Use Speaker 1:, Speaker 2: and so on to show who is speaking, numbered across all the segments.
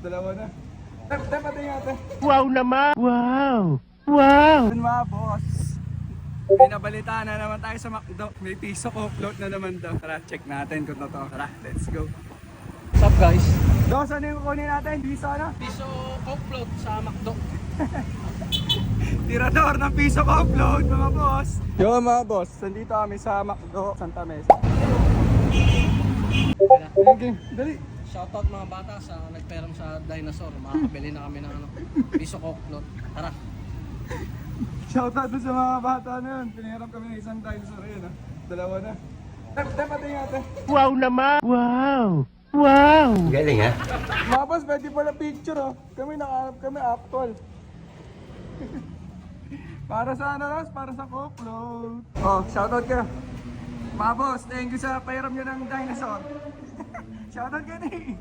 Speaker 1: Dalawa na. Pati nga ate.
Speaker 2: Wow naman! Wow! Wow!
Speaker 1: Yun mga boss. Pinabalitaan na naman tayo sa McDo. May piso offload na naman daw. Tara, check natin kung totoo. Tara, let's go.
Speaker 2: What's up guys?
Speaker 1: Dos, ano yung kukunin natin? Piso na?
Speaker 2: Piso offload sa McDo.
Speaker 1: Tirador ng piso offload mga boss. Yo mga boss, nandito kami sa McDo, Santa Mesa. Okay, dali.
Speaker 2: Shoutout mga bata sa nagperang sa Dinosaur. Makakabili na kami ng piso offload. Tara!
Speaker 1: Shoutout doon sa mga bata na yun. Pinahiram kami ng isang dinosaur yun ha. Dalawa na. Pati nga ate.
Speaker 2: Wow naman! Wow! Wow!
Speaker 3: Galing ha?
Speaker 1: Mga boss, pwede pala picture oh. Kami nakaharap kami actual. Para sa ano Ross? Para sa offload. Oh, shoutout ka. Mga boss, thank you sa pahiram nyo ng dinosaur. Shoutout ka na eh.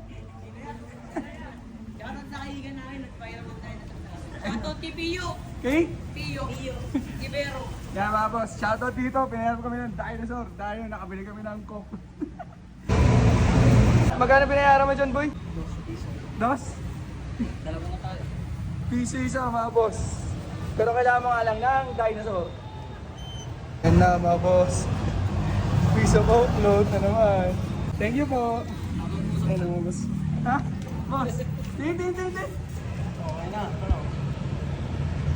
Speaker 4: Shoutout sa kaibigan namin, nagpahirap ng dinosaur. Shoutout kay Pio.
Speaker 1: Okay?
Speaker 4: Pio. Ibero.
Speaker 1: Kaya mga boss, shoutout dito. Pinahiram kami ng dinosaur. Dahil nakabili kami ng coke. Magkano binayaran mo dyan boy? Dos?
Speaker 2: Dalawa na tayo.
Speaker 1: Piso isa mga boss. Pero kailangan mo nga lang ng dinosaur. Yan na mga boss. Piso po, float na naman. Thank you po. Ano mga boss? Ha? Boss? Tin.
Speaker 2: Okay na. Ano?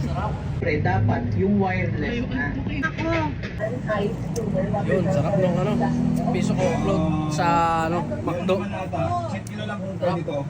Speaker 2: Sarap.
Speaker 3: Pre, dapat yung wireless na.
Speaker 2: Yun, sarap nung ano. Piso offload sa ano, McDo.
Speaker 1: Set kilo lang po dito.